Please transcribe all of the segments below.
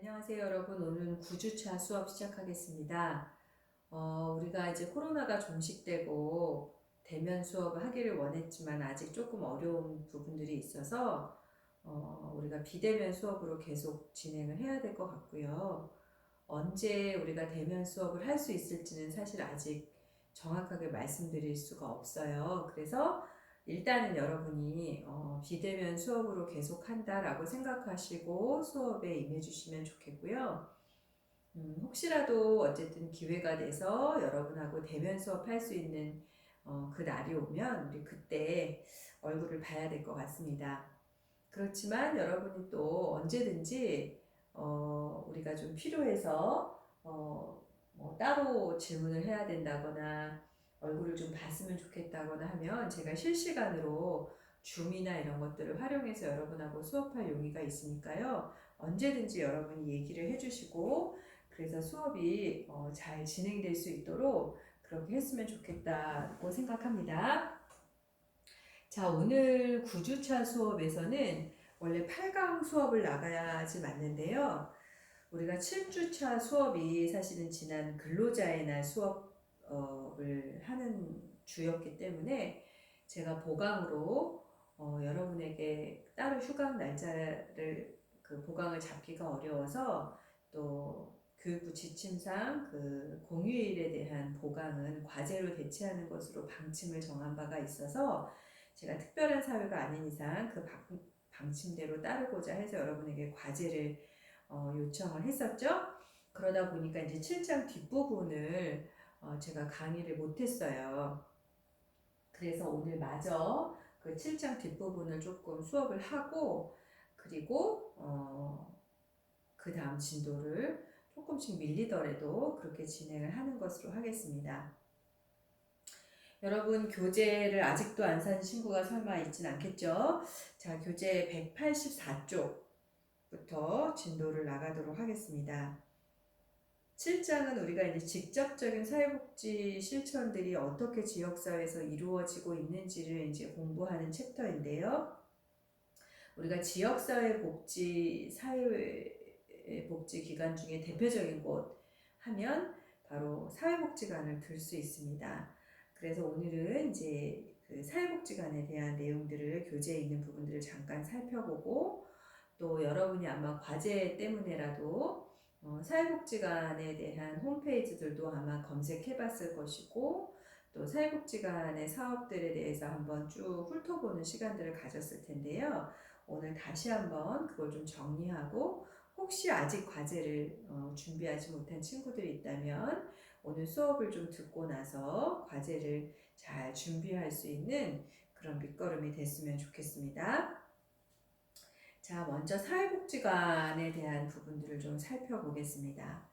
안녕하세요, 여러분. 오늘은 9주차 수업 시작하겠습니다. 우리가 이제 코로나가 종식되고 대면 수업을 하기를 원했지만 아직 조금 어려운 부분들이 있어서 우리가 비대면 수업으로 계속 진행을 해야 될 것 같고요. 언제 우리가 대면 수업을 할 수 있을지는 사실 아직 정확하게 말씀드릴 수가 없어요. 그래서 일단은 여러분이 비대면 수업으로 계속 한다라고 생각하시고 수업에 임해주시면 좋겠고요. 혹시라도 어쨌든 기회가 돼서 여러분하고 대면 수업 할 수 있는 그 날이 오면 우리 그때 얼굴을 봐야 될 것 같습니다. 그렇지만 여러분이 또 언제든지 우리가 좀 필요해서 뭐 따로 질문을 해야 된다거나 얼굴을 좀 봤으면 좋겠다거나 하면 제가 실시간으로 줌이나 이런 것들을 활용해서 여러분하고 수업할 용의가 있으니까요. 언제든지 여러분이 얘기를 해주시고 그래서 수업이 잘 진행될 수 있도록 그렇게 했으면 좋겠다고 생각합니다. 자, 오늘 9주차 수업에서는 원래 8강 수업을 나가야지 맞는데요. 우리가 7주차 수업이 사실은 지난 근로자의 날 수업을 하는 주였기 때문에 제가 보강으로 여러분에게 따로 휴강 날짜를 그 보강을 잡기가 어려워서 또 교육부 지침상 그 공휴일에 대한 보강은 과제로 대체하는 것으로 방침을 정한 바가 있어서 제가 특별한 사유가 아닌 이상 그 방침대로 따르고자 해서 여러분에게 과제를 요청을 했었죠. 그러다 보니까 이제 7장 뒷부분을 제가 강의를 못했어요. 그래서 오늘 마저 그 7장 뒷부분을 조금 수업을 하고 그리고 그 다음 진도를 조금씩 밀리더라도 그렇게 진행을 하는 것으로 하겠습니다. 여러분 교재를 아직도 안 산 친구가 설마 있진 않겠죠? 자, 교재 184쪽부터 진도를 나가도록 하겠습니다. 7장은 우리가 이제 직접적인 사회복지 실천들이 어떻게 지역사회에서 이루어지고 있는지를 이제 공부하는 챕터인데요. 우리가 지역사회 복지, 사회복지 기관 중에 대표적인 곳 하면 바로 사회복지관을 들 수 있습니다. 그래서 오늘은 이제 그 사회복지관에 대한 내용들을 교재에 있는 부분들을 잠깐 살펴보고 또 여러분이 아마 과제 때문에라도 사회복지관에 대한 홈페이지들도 아마 검색해 봤을 것이고 또 사회복지관의 사업들에 대해서 한번 쭉 훑어보는 시간들을 가졌을 텐데요. 오늘 다시 한번 그걸 좀 정리하고 혹시 아직 과제를 준비하지 못한 친구들이 있다면 오늘 수업을 좀 듣고 나서 과제를 잘 준비할 수 있는 그런 밑거름이 됐으면 좋겠습니다. 자, 먼저 사회복지관에 대한 부분들을 좀 살펴보겠습니다.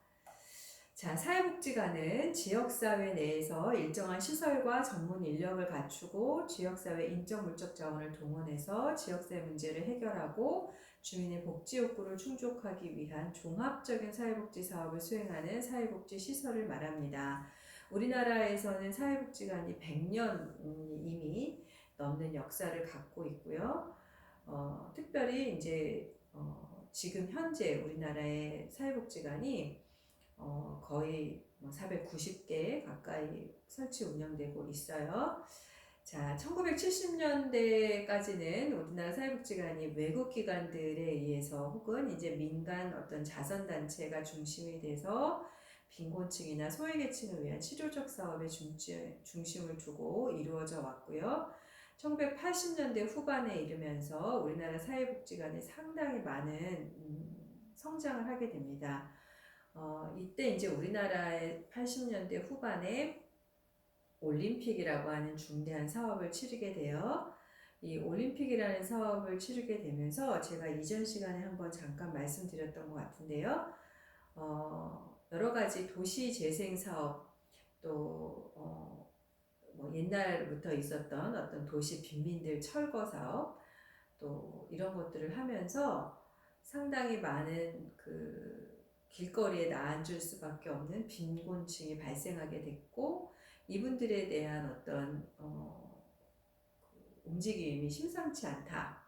자, 사회복지관은 지역사회 내에서 일정한 시설과 전문 인력을 갖추고 지역사회 인적 물적 자원을 동원해서 지역사회 문제를 해결하고 주민의 복지 욕구를 충족하기 위한 종합적인 사회복지 사업을 수행하는 사회복지 시설을 말합니다. 우리나라에서는 사회복지관이 100년 이미 넘는 역사를 갖고 있고요. 특별히 이제 지금 현재 우리나라의 사회복지관이 거의 490개 가까이 설치 운영되고 있어요. 자, 1970년대까지는 우리나라 사회복지관이 외국 기관들에 의해서 혹은 이제 민간 어떤 자선단체가 중심이 돼서 빈곤층이나 소외계층을 위한 치료적 사업에 중심을 두고 이루어져 왔고요. 1980년대 후반에 이르면서 우리나라 사회복지관이 상당히 많은 성장을 하게 됩니다. 이때 이제 우리나라의 80년대 후반에 올림픽이라고 하는 중대한 사업을 치르게 돼요. 이 올림픽이라는 사업을 치르게 되면서 제가 이전 시간에 한번 잠깐 말씀드렸던 것 같은데요. 여러 가지 도시 재생 사업 또 뭐 옛날부터 있었던 어떤 도시 빈민들 철거 사업 또 이런 것들을 하면서 상당히 많은 그 길거리에 나앉을 수밖에 없는 빈곤층이 발생하게 됐고 이분들에 대한 어떤 움직임이 심상치 않다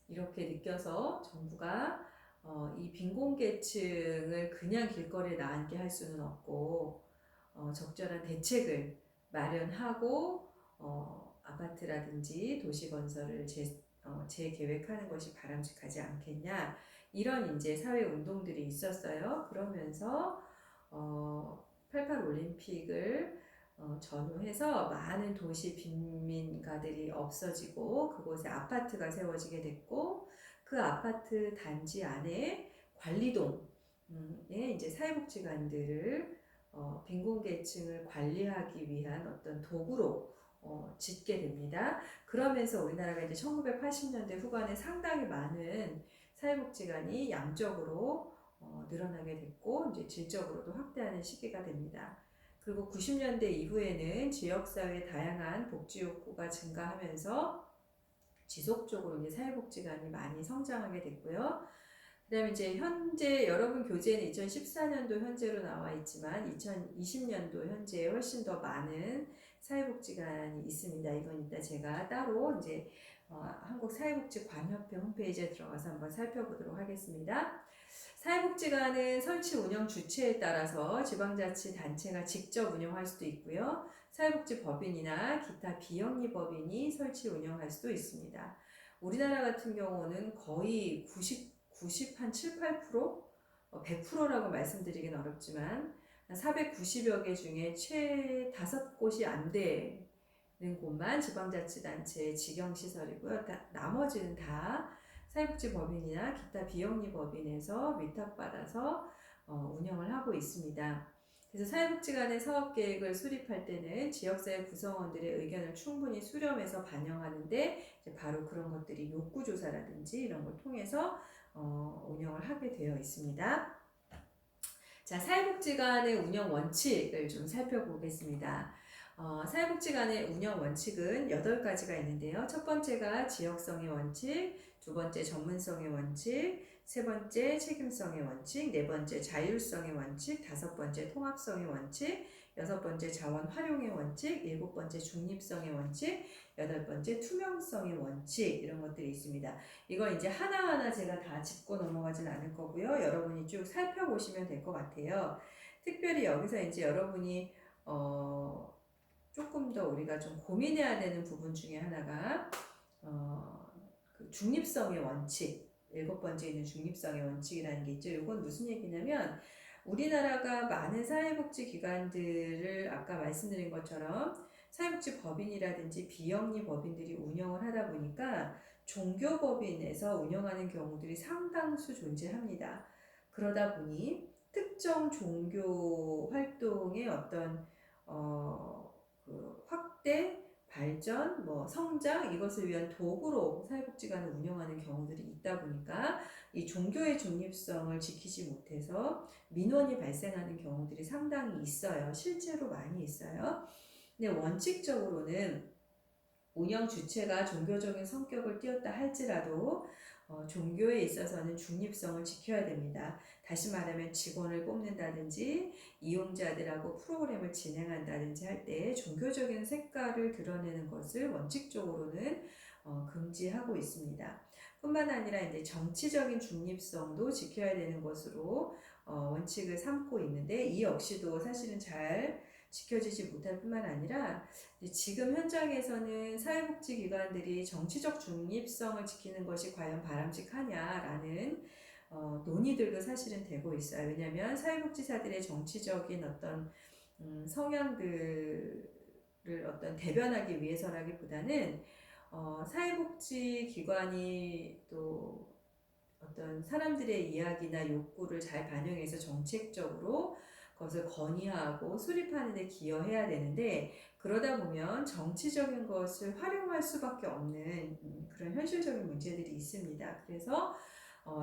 이렇게 느껴서 정부가 이 빈곤계층을 그냥 길거리에 나앉게 할 수는 없고 적절한 대책을 마련하고 아파트라든지 도시건설을 재계획하는 것이 바람직하지 않겠냐, 이런 이제 사회 운동들이 있었어요. 그러면서 88 올림픽을 전후해서 많은 도시 빈민가들이 없어지고 그곳에 아파트가 세워지게 됐고, 그 아파트 단지 안에 관리동에 이제 사회복지관들을 빈곤계층을 관리하기 위한 어떤 도구로 짓게 됩니다. 그러면서 우리나라가 이제 1980년대 후반에 상당히 많은 사회복지관이 양적으로 늘어나게 됐고, 이제 질적으로도 확대하는 시기가 됩니다. 그리고 90년대 이후에는 지역사회 다양한 복지 욕구가 증가하면서 지속적으로 이제 사회복지관이 많이 성장하게 됐고요. 그 다음에 이제 현재 여러분 교재는 2014년도 현재로 나와 있지만 2020년도 현재에 훨씬 더 많은 사회복지관이 있습니다. 이건 이따 제가 따로 이제 한국사회복지관협회 홈페이지에 들어가서 한번 살펴보도록 하겠습니다. 사회복지관은 설치 운영 주체에 따라서 지방자치단체가 직접 운영할 수도 있고요. 사회복지법인이나 기타 비영리법인이 설치 운영할 수도 있습니다. 우리나라 같은 경우는 거의 90한 7, 8%? 100%라고 말씀드리긴 어렵지만 490여 개 중에 최 5곳이 안 되는 곳만 지방자치단체의 직영시설이고요. 나머지는 다 사회복지법인이나 기타 비영리법인에서 위탁받아서 운영을 하고 있습니다. 그래서 사회복지관의 사업계획을 수립할 때는 지역사회 구성원들의 의견을 충분히 수렴해서 반영하는데 바로 그런 것들이 욕구조사라든지 이런 걸 통해서 운영을 하게 되어 있습니다. 자, 사회복지관의 운영 원칙을 좀 살펴보겠습니다. 사회복지관의 운영 원칙은 8가지가 있는데요. 첫 번째가 지역성의 원칙, 두 번째 전문성의 원칙, 세 번째 책임성의 원칙, 네 번째 자율성의 원칙, 다섯 번째 통합성의 원칙, 여섯 번째 자원 활용의 원칙, 일곱 번째 중립성의 원칙, 여덟 번째 투명성의 원칙, 이런 것들이 있습니다. 이걸 이제 하나하나 제가 다 짚고 넘어가진 않을 거고요. 여러분이 쭉 살펴보시면 될 것 같아요. 특별히 여기서 이제 여러분이 조금 더 우리가 좀 고민해야 되는 부분 중에 하나가 그 중립성의 원칙, 일곱 번째 있는 중립성의 원칙이라는 게 있죠. 이건 무슨 얘기냐면 우리나라가 많은 사회복지기관들을 아까 말씀드린 것처럼 사회복지법인이라든지 비영리법인들이 운영을 하다 보니까 종교법인에서 운영하는 경우들이 상당수 존재합니다. 그러다 보니 특정 종교 활동의 어떤 그 확대, 발전, 성장, 이것을 위한 도구로 사회복지관을 운영하는 경우들이 있다 보니까 이 종교의 중립성을 지키지 못해서 민원이 발생하는 경우들이 상당히 있어요. 실제로 많이 있어요. 근데 원칙적으로는 운영 주체가 종교적인 성격을 띠었다 할지라도 종교에 있어서는 중립성을 지켜야 됩니다. 다시 말하면 직원을 뽑는다든지 이용자들하고 프로그램을 진행한다든지 할 때 종교적인 색깔을 드러내는 것을 원칙적으로는 금지하고 있습니다. 뿐만 아니라 이제 정치적인 중립성도 지켜야 되는 것으로 원칙을 삼고 있는데, 이 역시도 사실은 잘 지켜지지 못할 뿐만 아니라 지금 현장에서는 사회복지기관들이 정치적 중립성을 지키는 것이 과연 바람직하냐라는 논의들도 사실은 되고 있어요. 왜냐하면 사회복지사들의 정치적인 어떤 성향들을 어떤 대변하기 위해서라기보다는 사회복지기관이 또 어떤 사람들의 이야기나 욕구를 잘 반영해서 정책적으로 그것을 건의하고 수립하는 데 기여해야 되는데, 그러다 보면 정치적인 것을 활용할 수밖에 없는 그런 현실적인 문제들이 있습니다. 그래서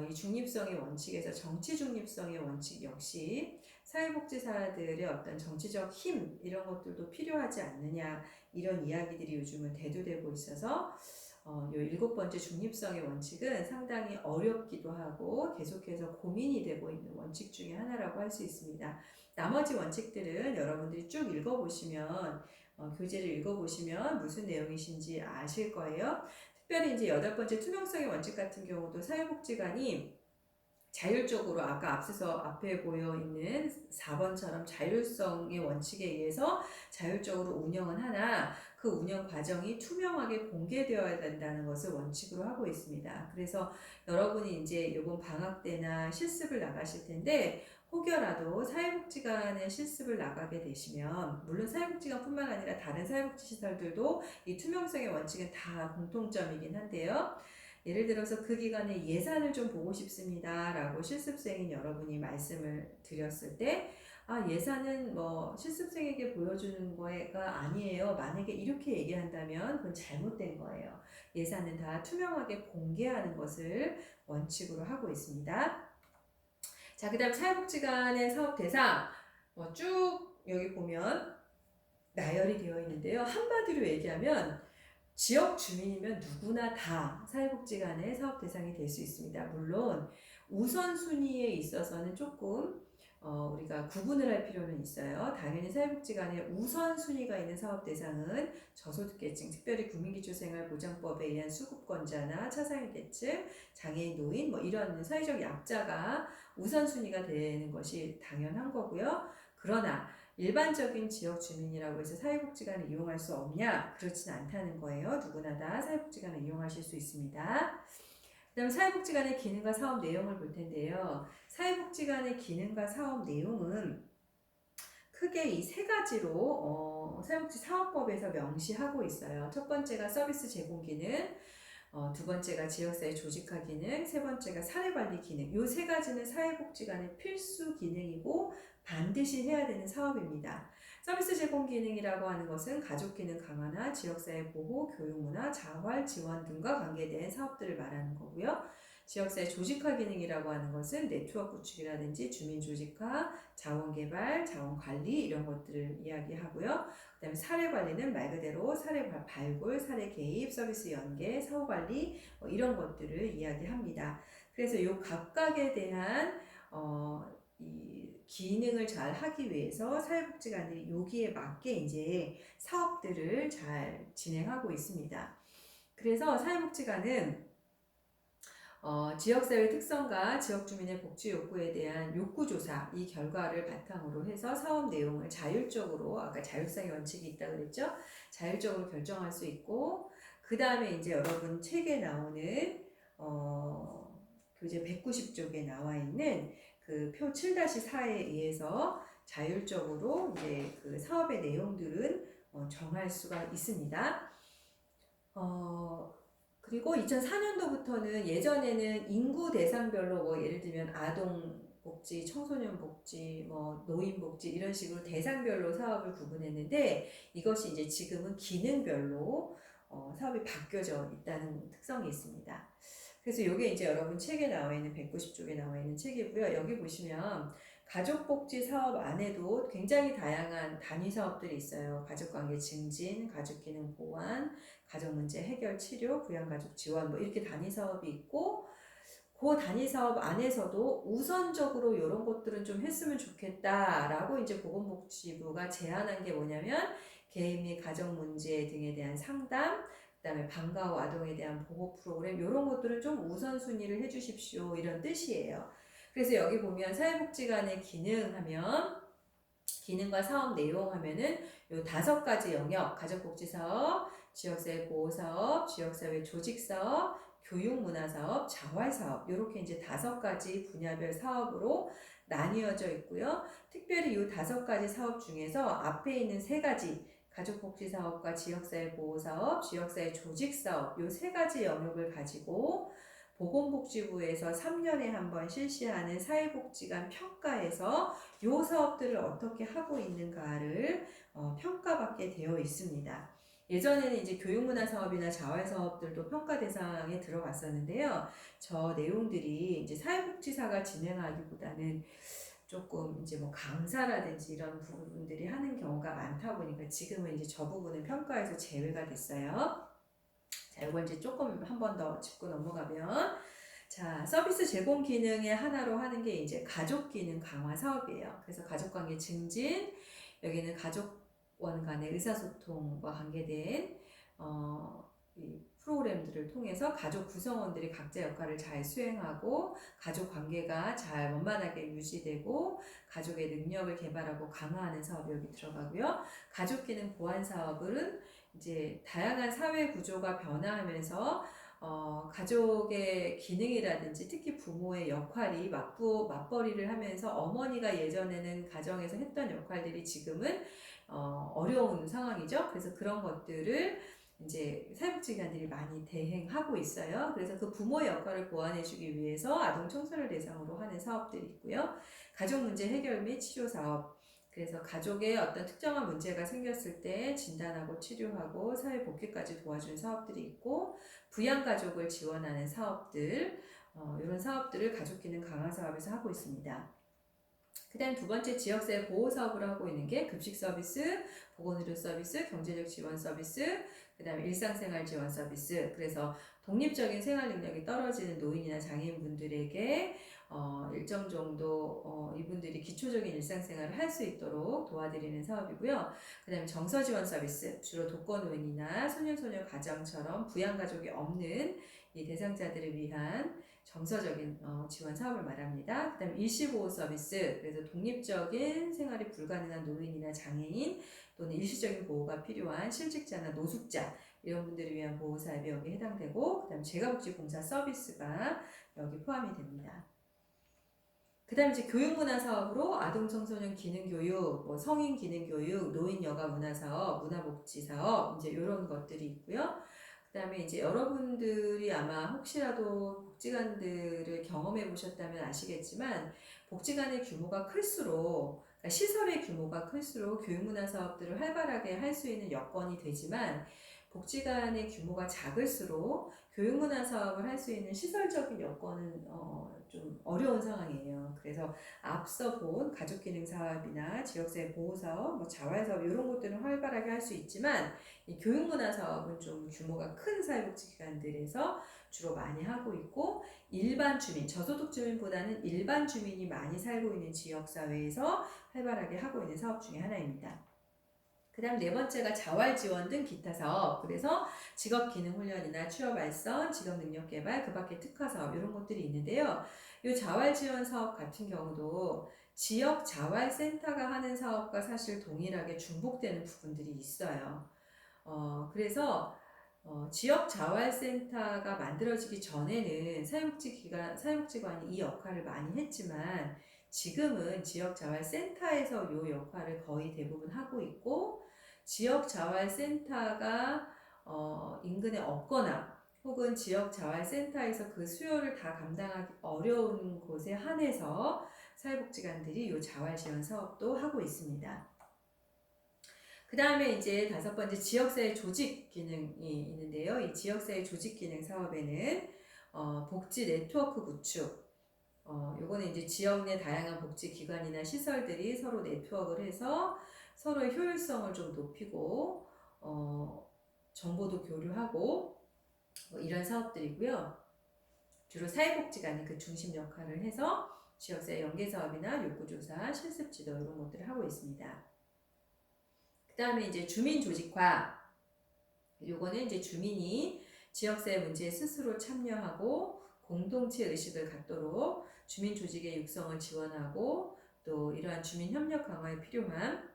이 중립성의 원칙에서 정치 중립성의 원칙 역시 사회복지사들의 어떤 정치적 힘, 이런 것들도 필요하지 않느냐, 이런 이야기들이 요즘은 대두되고 있어서 요 일곱 번째 중립성의 원칙은 상당히 어렵기도 하고 계속해서 고민이 되고 있는 원칙 중에 하나라고 할 수 있습니다. 나머지 원칙들은 여러분들이 쭉 읽어보시면 교재를 읽어보시면 무슨 내용이신지 아실 거예요. 특별히 이제 여덟 번째 투명성의 원칙 같은 경우도 사회복지관이 자율적으로 아까 앞에 보여 있는 4번처럼 자율성의 원칙에 의해서 자율적으로 운영은 하나 그 운영 과정이 투명하게 공개되어야 된다는 것을 원칙으로 하고 있습니다. 그래서 여러분이 이제 이번 방학 때나 실습을 나가실 텐데 혹여라도 사회복지관에 실습을 나가게 되시면 물론 사회복지관뿐만 아니라 다른 사회복지시설들도 이 투명성의 원칙은 다 공통점이긴 한데요. 예를 들어서 그 기간에 예산을 좀 보고 싶습니다 라고 실습생인 여러분이 말씀을 드렸을 때 예산은 뭐 실습생에게 보여주는 거가 아니에요. 만약에 이렇게 얘기한다면 그건 잘못된 거예요. 예산은 다 투명하게 공개하는 것을 원칙으로 하고 있습니다. 자, 그 다음 사회복지관의 사업 대상 쭉 여기 보면 나열이 되어 있는데요. 한마디로 얘기하면 지역 주민이면 누구나 다 사회복지관의 사업 대상이 될 수 있습니다. 물론 우선순위에 있어서는 조금 우리가 구분을 할 필요는 있어요. 당연히 사회복지관에 우선순위가 있는 사업 대상은 저소득계층, 특별히 국민기초생활보장법에 의한 수급권자나 차상위계층, 장애인, 노인 이런 사회적 약자가 우선순위가 되는 것이 당연한 거고요. 그러나 일반적인 지역 주민이라고 해서 사회복지관을 이용할 수 없냐? 그렇진 않다는 거예요. 누구나 다 사회복지관을 이용하실 수 있습니다. 그 다음 사회복지관의 기능과 사업 내용을 볼 텐데요. 사회복지관의 기능과 사업 내용은 크게 이 세 가지로 사회복지사업법에서 명시하고 있어요. 첫 번째가 서비스 제공 기능, 두 번째가 지역사회 조직화 기능, 세 번째가 사례관리 기능. 이 세 가지는 사회복지관의 필수 기능이고 반드시 해야 되는 사업입니다. 서비스 제공 기능이라고 하는 것은 가족 기능 강화나 지역사회 보호, 교육문화, 자활 지원 등과 관계된 사업들을 말하는 거고요. 지역사회 조직화 기능이라고 하는 것은 네트워크 구축이라든지 주민 조직화, 자원개발, 자원관리 이런 것들을 이야기하고요. 그 다음에 사례관리는 말 그대로 사례 발굴, 사례 개입, 서비스 연계, 사후관리 이런 것들을 이야기합니다. 그래서 이 각각에 대한 이 기능을 잘 하기 위해서 사회복지관들이 여기에 맞게 이제 사업들을 잘 진행하고 있습니다. 그래서 사회복지관은 지역사회 특성과 지역주민의 복지 욕구에 대한 욕구조사 이 결과를 바탕으로 해서 사업 내용을 자율적으로 아까 자율성의 원칙이 있다고 그랬죠? 자율적으로 결정할 수 있고 그 다음에 이제 여러분 책에 나오는 교재 190쪽에 나와 있는 그 표 7-4에 의해서 자율적으로 이제 그 사업의 내용들은 정할 수가 있습니다. 그리고 2004년도부터는 예전에는 인구 대상별로 예를 들면 아동 복지, 청소년 복지, 노인 복지 이런 식으로 대상별로 사업을 구분했는데 이것이 이제 지금은 기능별로 사업이 바뀌어져 있다는 특성이 있습니다. 그래서 이게 이제 여러분 책에 나와 있는 190쪽에 나와 있는 책이고요. 여기 보시면 가족복지 사업 안에도 굉장히 다양한 단위 사업들이 있어요. 가족관계 증진, 가족기능 보완, 가족문제 해결 치료, 부양가족 지원 이렇게 단위 사업이 있고 그 단위 사업 안에서도 우선적으로 이런 것들은 좀 했으면 좋겠다라고 이제 보건복지부가 제안한 게 뭐냐면 개인 및 가정 문제 등에 대한 상담, 그다음에 방과 후 아동에 대한 보호 프로그램 이런 것들은 좀 우선순위를 해주십시오 이런 뜻이에요. 그래서 여기 보면 사회복지관의 기능하면 기능과 사업 내용 하면은 요 5가지 영역 가족복지사업, 지역사회 보호사업, 지역사회 조직사업, 교육문화사업, 자활사업 이렇게 이제 5가지 분야별 사업으로 나뉘어져 있고요. 특별히 이 5가지 사업 중에서 앞에 있는 3가지 가족복지사업과 지역사회 보호사업, 지역사회 조직사업 이 3가지 영역을 가지고 보건복지부에서 3년에 한 번 실시하는 사회복지관 평가에서 이 사업들을 어떻게 하고 있는가를 평가받게 되어 있습니다. 예전에는 이제 교육문화 사업이나 자활 사업들도 평가 대상에 들어갔었는데요. 저 내용들이 이제 사회복지사가 진행하기보다는 조금 이제 강사라든지 이런 부분들이 하는 경우가 많다 보니까 지금은 이제 저 부분은 평가에서 제외가 됐어요. 자, 이걸 이제 조금 한 번 더 짚고 넘어가면 자, 서비스 제공 기능의 하나로 하는 게 이제 가족 기능 강화 사업이에요. 그래서 가족관계 증진, 여기는 가족원 간의 의사소통과 관계된 이 프로그램들을 통해서 가족 구성원들이 각자 역할을 잘 수행하고 가족 관계가 잘 원만하게 유지되고 가족의 능력을 개발하고 강화하는 사업이 여기 들어가고요. 가족 기능 보완 사업은 이제 다양한 사회 구조가 변화하면서 가족의 기능이라든지 특히 부모의 역할이 맞벌이를 하면서 어머니가 예전에는 가정에서 했던 역할들이 지금은 어려운 상황이죠. 그래서 그런 것들을 이제 사회복지기관들이 많이 대행하고 있어요. 그래서 그 부모의 역할을 보완해주기 위해서 아동 청소년을 대상으로 하는 사업들이 있고요. 가족 문제 해결 및 치료 사업. 그래서 가족에 어떤 특정한 문제가 생겼을 때 진단하고 치료하고 사회 복귀까지 도와주는 사업들이 있고, 부양가족을 지원하는 사업들, 이런 사업들을 가족기능 강화 사업에서 하고 있습니다. 그 다음 두 번째 지역사회 보호 사업을 하고 있는 게 급식 서비스, 보건의료 서비스, 경제적 지원 서비스, 그 다음에 일상생활 지원 서비스. 그래서 독립적인 생활 능력이 떨어지는 노인이나 장애인분들에게 일정 정도 이분들이 기초적인 일상생활을 할 수 있도록 도와드리는 사업이고요. 그 다음에 정서 지원 서비스, 주로 독거노인이나 소년소녀 가정처럼 부양가족이 없는 이 대상자들을 위한 정서적인 지원 사업을 말합니다. 그 다음에 일시보호 서비스, 그래서 독립적인 생활이 불가능한 노인이나 장애인 또는 일시적인 보호가 필요한 실직자나 노숙자 이런 분들을 위한 보호 사업이 여기에 해당되고, 그 다음에 재가복지봉사 서비스가 여기 포함이 됩니다. 그 다음에 이제 교육문화 사업으로 아동 청소년 기능교육, 뭐 성인 기능교육, 노인 여가 문화 사업, 문화복지 사업, 이제 이런 것들이 있고요. 그 다음에 이제 여러분들이 아마 혹시라도 복지관들을 경험해 보셨다면 아시겠지만, 복지관의 규모가 클수록, 그러니까 시설의 규모가 클수록 교육문화 사업들을 활발하게 할 수 있는 여건이 되지만, 복지관의 규모가 작을수록 교육문화 사업을 할 수 있는 시설적인 여건은 좀 어려운 상황이에요. 그래서 앞서 본 가족기능 사업이나 지역사회 보호사업, 뭐 자활사업 이런 것들은 활발하게 할 수 있지만, 이 교육문화 사업은 좀 규모가 큰 사회복지기관들에서 주로 많이 하고 있고, 일반 주민, 저소득 주민보다는 일반 주민이 많이 살고 있는 지역사회에서 활발하게 하고 있는 사업 중에 하나입니다. 그 다음 네 번째가 자활지원 등 기타 사업. 그래서 직업기능훈련이나 취업알선, 직업능력개발, 그 밖에 특화사업 이런 것들이 있는데요. 이 자활지원 사업 같은 경우도 지역 자활센터가 하는 사업과 사실 동일하게 중복되는 부분들이 있어요. 그래서 지역 자활센터가 만들어지기 전에는 사회복지관이 이 역할을 많이 했지만, 지금은 지역 자활센터에서 이 역할을 거의 대부분 하고 있고, 지역 자활센터가 인근에 없거나 혹은 지역 자활센터에서 그 수요를 다 감당하기 어려운 곳에 한해서 사회복지관들이 이 자활지원 사업도 하고 있습니다. 그 다음에 이제 다섯 번째 지역사회 조직 기능이 있는데요. 이 지역사회 조직 기능 사업에는 복지 네트워크 구축, 요거는 이제 지역 내 다양한 복지 기관이나 시설들이 서로 네트워크를 해서 서로의 효율성을 좀 높이고 정보도 교류하고 뭐 이런 사업들이고요. 주로 사회복지관이 그 중심 역할을 해서 지역사회 연계사업이나 욕구조사, 실습지도 이런 것들을 하고 있습니다. 그 다음에 이제 주민 조직화. 요거는 이제 주민이 지역사회 문제에 스스로 참여하고 공동체 의식을 갖도록 주민 조직의 육성을 지원하고, 또 이러한 주민 협력 강화에 필요한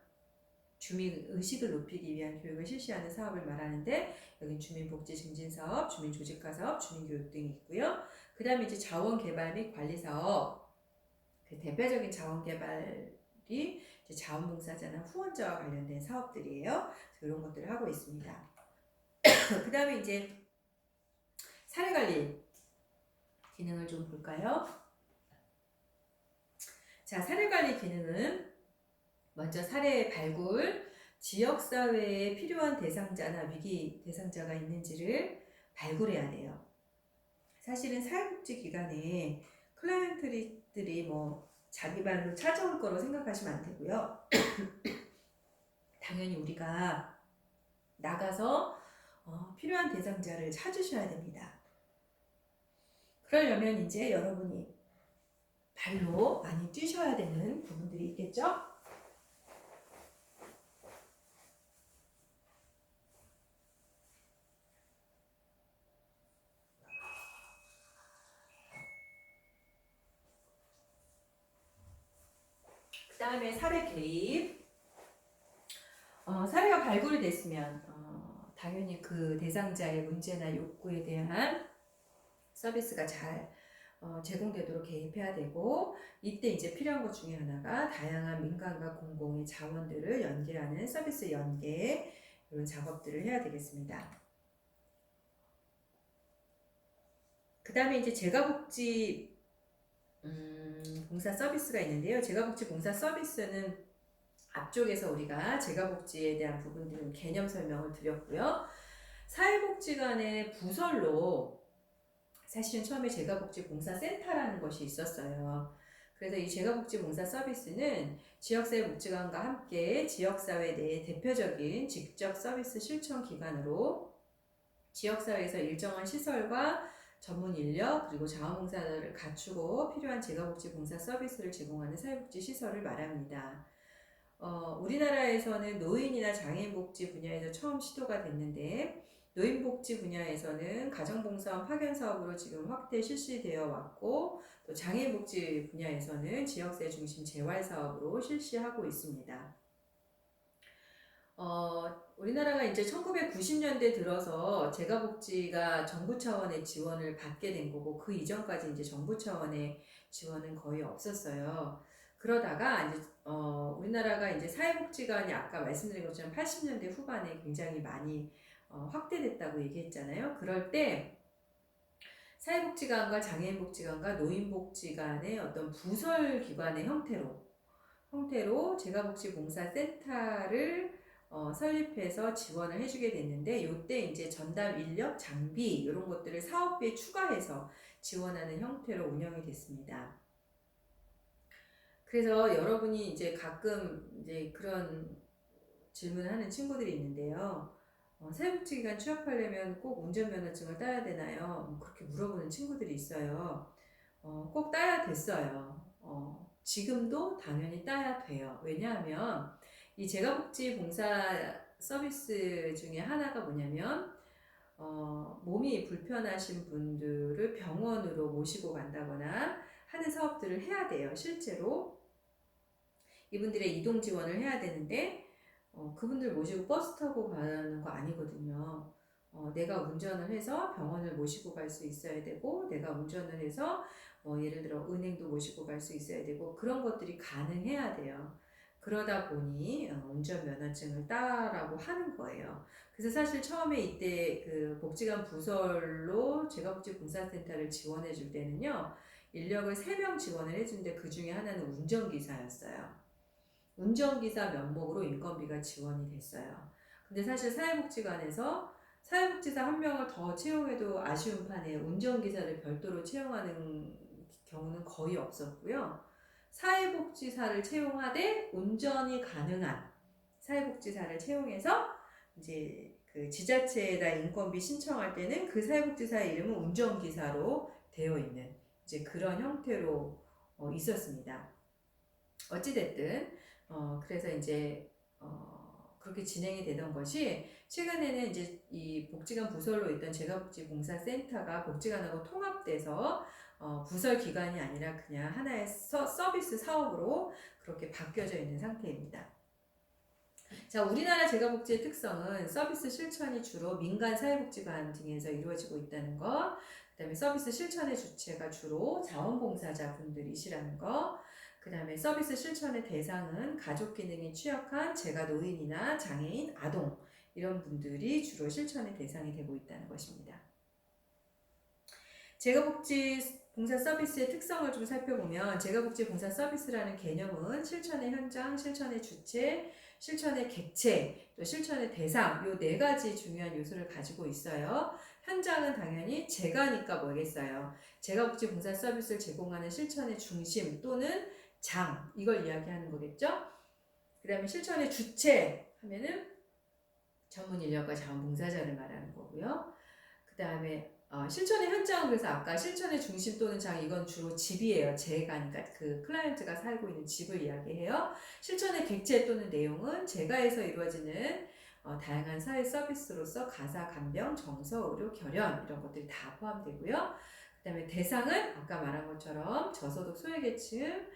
주민 의식을 높이기 위한 교육을 실시하는 사업을 말하는데, 여기 주민복지 증진 사업, 주민 조직화 사업, 주민 교육 등이 있고요. 그 다음에 이제 자원 개발 및 관리 사업. 그 대표적인 자원 개발이 이제 자원봉사자나 후원자와 관련된 사업들이에요. 이런 것들을 하고 있습니다. 그 다음에 이제 사례관리 기능을 좀 볼까요? 자, 사례관리 기능은 먼저 사례 발굴, 지역사회에 필요한 대상자나 위기 대상자가 있는지를 발굴해야 돼요. 사실은 사회복지기관에 클라이언트들이 뭐 자기 발로 찾아올 거로 생각하시면 안 되고요. 당연히 우리가 나가서 필요한 대상자를 찾으셔야 됩니다. 그러려면 이제 여러분이 발로 많이 뛰셔야 되는 부분들이 있겠죠? 다음에 사례 개입. 사례가 발굴이 됐으면 당연히 그 대상자의 문제나 욕구에 대한 서비스가 잘 제공되도록 개입해야 되고, 이때 이제 필요한 것 중에 하나가 다양한 민간과 공공의 자원들을 연계하는 서비스 연계, 이런 작업들을 해야 되겠습니다. 그 다음에 이제 재가복지 봉사 서비스가 있는데요. 재가복지 봉사 서비스는 앞쪽에서 우리가 재가복지에 대한 부분들은 개념 설명을 드렸고요. 사회복지관의 부설로 사실은 처음에 재가복지봉사센터라는 것이 있었어요. 그래서 이 재가복지봉사 서비스는 지역사회복지관과 함께 지역사회 내의 대표적인 직접 서비스 실천 기관으로 지역사회에서 일정한 시설과 전문 인력 그리고 자원봉사자를 갖추고 필요한 재가복지봉사 서비스를 제공하는 사회복지 시설을 말합니다. 우리나라에서는 노인이나 장애인복지 분야에서 처음 시도가 됐는데, 노인복지 분야에서는 가정봉사원 파견사업으로 지금 확대 실시되어 왔고, 또 장애인복지 분야에서는 지역사회 중심 재활사업으로 실시하고 있습니다. 우리나라가 이제 1990년대 들어서 재가복지가 정부 차원의 지원을 받게 된 거고, 그 이전까지 이제 정부 차원의 지원은 거의 없었어요. 그러다가 이제 우리나라가 이제 사회복지관이 아까 말씀드린 것처럼 80년대 후반에 굉장히 많이 확대됐다고 얘기했잖아요. 그럴 때 사회복지관과 장애인복지관과 노인복지관의 어떤 부설 기관의 형태로 재가복지봉사센터를 설립해서 지원을 해주게 됐는데, 이때 이제 전담 인력, 장비 이런 것들을 사업비에 추가해서 지원하는 형태로 운영이 됐습니다. 그래서 여러분이 이제 가끔 이제 그런 질문을 하는 친구들이 있는데요. 사회복지기관 취업하려면 꼭 운전면허증을 따야 되나요? 그렇게 물어보는 친구들이 있어요. 꼭 따야 됐어요. 지금도 당연히 따야 돼요. 왜냐하면 이 재가복지봉사 서비스 중에 하나가 뭐냐면 몸이 불편하신 분들을 병원으로 모시고 간다거나 하는 사업들을 해야 돼요. 실제로 이분들의 이동 지원을 해야 되는데 그분들 모시고 버스 타고 가는 거 아니거든요. 내가 운전을 해서 병원을 모시고 갈 수 있어야 되고, 내가 운전을 해서 예를 들어 은행도 모시고 갈 수 있어야 되고, 그런 것들이 가능해야 돼요. 그러다 보니 운전면허증을 따라고 하는 거예요. 그래서 사실 처음에 이때 그 복지관 부설로 재가복지봉사센터를 지원해 줄 때는요, 인력을 3명 지원을 해준데 그 중에 하나는 운전기사였어요. 운전기사 명목으로 인건비가 지원이 됐어요. 근데 사실 사회복지관에서 사회복지사 1명을 더 채용해도 아쉬운 판에 운전기사를 별도로 채용하는 경우는 거의 없었고요. 사회복지사를 채용하되 운전이 가능한 사회복지사를 채용해서 이제 그 지자체에다 인건비 신청할 때는 그 사회복지사의 이름은 운전기사로 되어 있는 이제 그런 형태로 있었습니다. 어찌됐든 그래서 이제 그렇게 진행이 되던 것이, 최근에는 이제 이 복지관 부설로 있던 재가복지봉사센터가 복지관하고 통합돼서 부설 기관이 아니라 그냥 하나의 서비스 사업으로 그렇게 바뀌어져 있는 상태입니다. 자, 우리나라 재가복지의 특성은 서비스 실천이 주로 민간 사회복지관 등에서 이루어지고 있다는 것, 그 다음에 서비스 실천의 주체가 주로 자원봉사자분들이시라는 것, 그 다음에 서비스 실천의 대상은 가족 기능이 취약한 재가 노인이나 장애인, 아동 이런 분들이 주로 실천의 대상이 되고 있다는 것입니다. 재가복지 봉사 서비스의 특성을 좀 살펴보면, 재가복지 봉사 서비스라는 개념은 실천의 현장, 실천의 주체, 실천의 객체, 또 실천의 대상, 이 4가지 중요한 요소를 가지고 있어요. 현장은 당연히 재가니까 뭐겠어요? 재가복지 봉사 서비스를 제공하는 실천의 중심 또는 장, 이걸 이야기하는 거겠죠? 그 다음에 실천의 주체 하면은 전문 인력과 자원봉사자를 말하는 거고요. 그 다음에 실천의 현장은, 그래서 아까 실천의 중심 또는 장, 이건 주로 집이에요. 재가니까 그 클라이언트가 살고 있는 집을 이야기해요. 실천의 객체 또는 내용은 재가에서 이루어지는 다양한 사회 서비스로서 가사, 간병, 정서, 의료, 결연 이런 것들이 다 포함되고요. 그 다음에 대상은 아까 말한 것처럼 저소득 소외계층,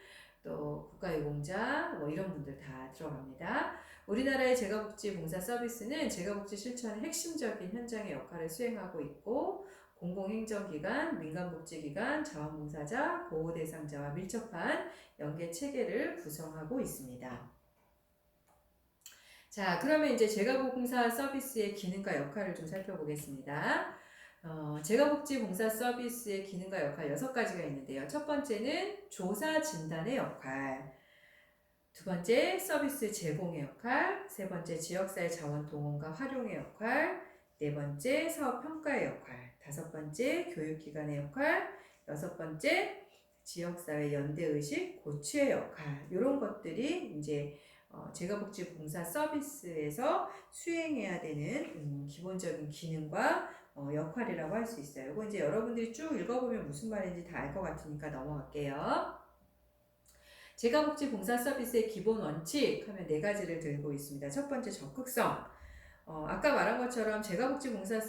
또 국가유공자 뭐 이런 분들 다 들어갑니다. 우리나라의 재가복지봉사 서비스는 재가복지 실천의 핵심적인 현장의 역할을 수행하고 있고 공공행정기관, 민간복지기관, 자원봉사자, 보호대상자와 밀접한 연계 체계를 구성하고 있습니다. 자, 그러면 이제 재가복지봉사 서비스의 기능과 역할을 좀 살펴보겠습니다. 재가복지봉사 서비스의 기능과 역할 6가지가 있는데요. 첫 번째는 조사 진단의 역할, 두 번째 서비스 제공의 역할, 세 번째 지역사회 자원 동원과 활용의 역할, 네 번째 사업 평가의 역할, 다섯 번째 교육기관의 역할, 여섯 번째 지역사회 연대의식 고취의 역할, 이런 것들이 이제 재가복지봉사 서비스에서 수행해야 되는 기본적인 기능과 역할이라고 할 수 있어요. 이거 이제 여러분들이 쭉 읽어보면 무슨 말인지 다 알 것 같으니까 넘어갈게요. 재가복지봉사 서비스의 기본 원칙 하면 4가지를 들고 있습니다. 첫 번째 적극성. 아까 말한 것처럼 재가복지봉사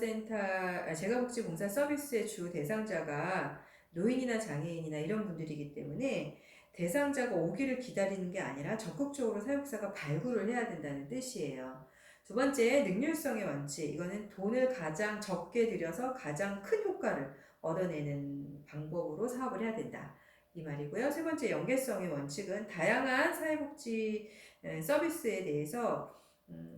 서비스의 주 대상자가 노인이나 장애인이나 이런 분들이기 때문에 대상자가 오기를 기다리는 게 아니라 적극적으로 사육사가 발굴을 해야 된다는 뜻이에요. 두 번째, 능률성의 원칙. 이거는 돈을 가장 적게 들여서 가장 큰 효과를 얻어내는 방법으로 사업을 해야 된다. 이 말이고요. 세 번째, 연계성의 원칙은 다양한 사회복지 서비스에 대해서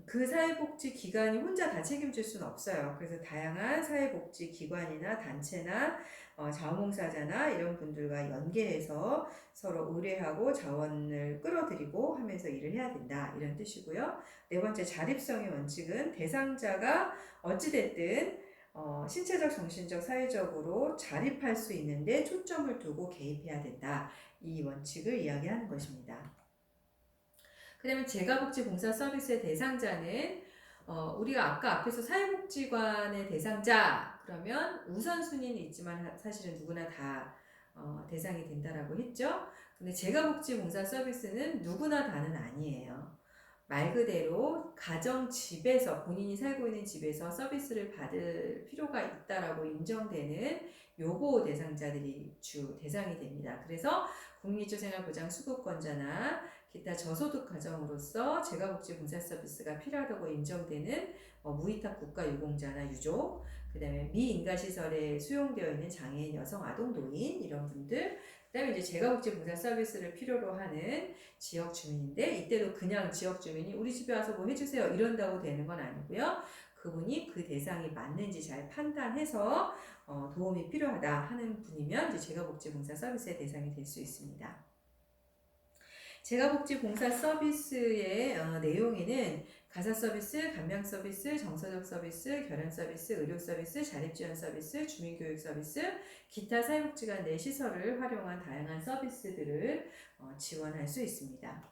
그 사회복지 기관이 혼자 다 책임질 수는 없어요. 그래서 다양한 사회복지 기관이나 단체나 자원봉사자나 이런 분들과 연계해서 서로 의뢰하고 자원을 끌어들이고 하면서 일을 해야 된다. 이런 뜻이고요. 네 번째, 자립성의 원칙은 대상자가 어찌됐든 신체적, 정신적, 사회적으로 자립할 수 있는데 초점을 두고 개입해야 된다. 이 원칙을 이야기하는 것입니다. 그 다음에 재가복지봉사 서비스의 대상자는 우리가 아까 앞에서 사회복지관의 대상자 그러면 우선순위는 있지만 사실은 누구나 다 대상이 된다라고 했죠. 근데 재가복지봉사 서비스는 누구나 다는 아니에요. 말 그대로 가정 집에서 본인이 살고 있는 집에서 서비스를 받을 필요가 있다라고 인정되는 요구 대상자들이 주 대상이 됩니다. 그래서 국민기초생활보장 수급권자나 기타 저소득 가정으로서 재가복지봉사 서비스가 필요하다고 인정되는 무위탁 국가유공자나 유족, 그 다음에 미인가시설에 수용되어 있는 장애인, 여성, 아동, 노인 이런 분들, 그 다음에 이제 재가복지봉사 서비스를 필요로 하는 지역 주민인데 이때도 그냥 지역 주민이 우리 집에 와서 뭐 해주세요 이런다고 되는 건 아니고요. 그분이 그 대상이 맞는지 잘 판단해서 도움이 필요하다 하는 분이면 이제 재가복지봉사 서비스의 대상이 될 수 있습니다. 재가복지봉사 서비스의 내용에는 가사 서비스, 감량 서비스, 정서적 서비스, 결연 서비스, 의료 서비스, 자립지원 서비스, 주민교육 서비스, 기타 사회복지관 내 시설을 활용한 다양한 서비스들을 지원할 수 있습니다.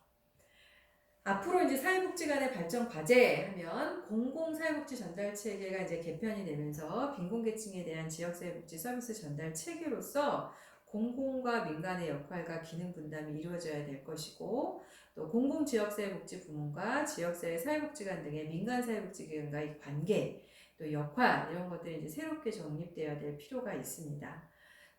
앞으로 이제 사회복지관의 발전 과제 하면 공공사회복지 전달 체계가 이제 개편이 되면서 빈곤계층에 대한 지역사회복지 서비스 전달 체계로서 공공과 민간의 역할과 기능 분담이 이루어져야 될 것이고 또 공공지역사회복지부문과 지역사회 사회복지관 등의 민간사회복지기관과의 관계 또 역할 이런 것들이 이제 새롭게 정립되어야 될 필요가 있습니다.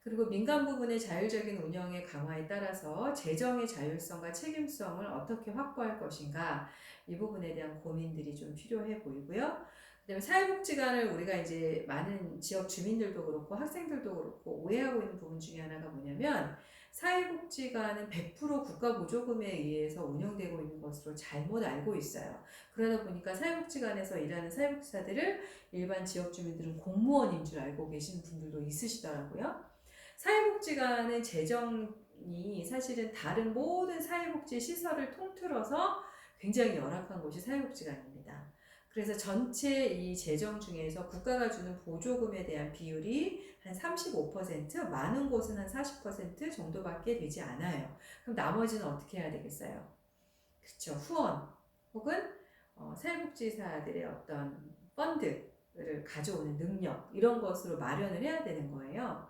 그리고 민간 부분의 자율적인 운영의 강화에 따라서 재정의 자율성과 책임성을 어떻게 확보할 것인가 이 부분에 대한 고민들이 좀 필요해 보이고요. 그다음에 사회복지관을 우리가 이제 많은 지역 주민들도 그렇고 학생들도 그렇고 오해하고 있는 부분 중에 하나가 뭐냐면 사회복지관은 100% 국가 보조금에 의해서 운영되고 있는 것으로 잘못 알고 있어요. 그러다 보니까 사회복지관에서 일하는 사회복지사들을 일반 지역 주민들은 공무원인 줄 알고 계신 분들도 있으시더라고요. 사회복지관의 재정이 사실은 다른 모든 사회복지 시설을 통틀어서 굉장히 열악한 곳이 사회복지관입니다. 그래서 전체 이 재정 중에서 국가가 주는 보조금에 대한 비율이 한 35%, 많은 곳은 한 40% 정도밖에 되지 않아요. 그럼 나머지는 어떻게 해야 되겠어요? 그렇죠. 후원 혹은 사회복지사들의 어떤 펀드를 가져오는 능력 이런 것으로 마련을 해야 되는 거예요.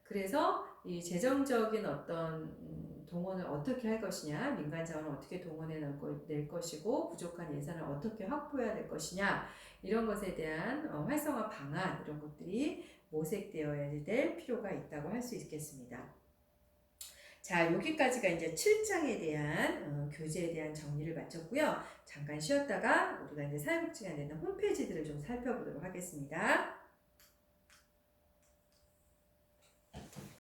그래서 이 재정적인 어떤 동원을 어떻게 할 것이냐, 민간 자원을 어떻게 동원해 낼 것이고 부족한 예산을 어떻게 확보해야 될 것이냐 이런 것에 대한 활성화 방안 이런 것들이 모색되어야 될 필요가 있다고 할 수 있겠습니다. 자, 여기까지가 이제 7장에 대한 교재에 대한 정리를 마쳤고요. 잠깐 쉬었다가 우리가 이제 사회복지관에 있는 홈페이지들을 좀 살펴보도록 하겠습니다.